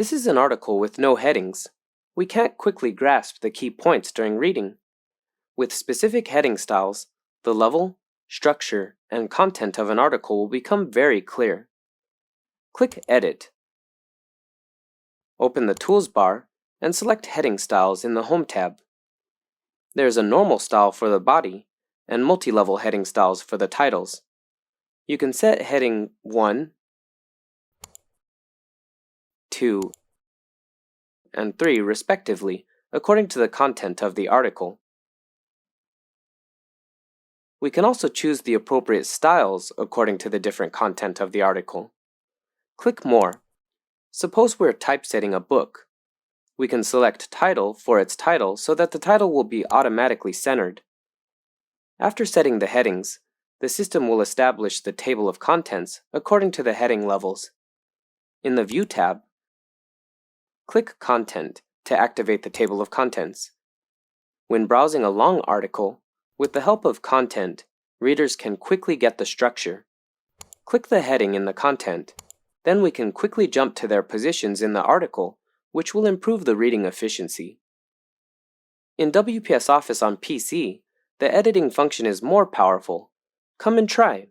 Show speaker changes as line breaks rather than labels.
This is an article with no headings. We can't quickly grasp the key points during reading. With specific heading styles, the level, structure, and content of an article will become very clear. Click Edit. Open the Tools bar and select Heading Styles in the Home tab. There's a normal style for the body and multi-level heading styles for the titles. You can set heading 1, 2, and 3 respectively according to the content of the article. We can also choose the appropriate styles according to the different content of the article. Click More. Suppose we're typesetting a book. We can select Title for its title so that the title will be automatically centered. After setting the headings, the system will establish the table of contents according to the heading levels. In the View tab, click Content to activate the table of contents. When browsing a long article, with the help of Content, readers can quickly get the structure. Click the heading in the content. Then we can quickly jump to their positions in the article, which will improve the reading efficiency. In WPS Office on PC, the editing function is more powerful. Come and try.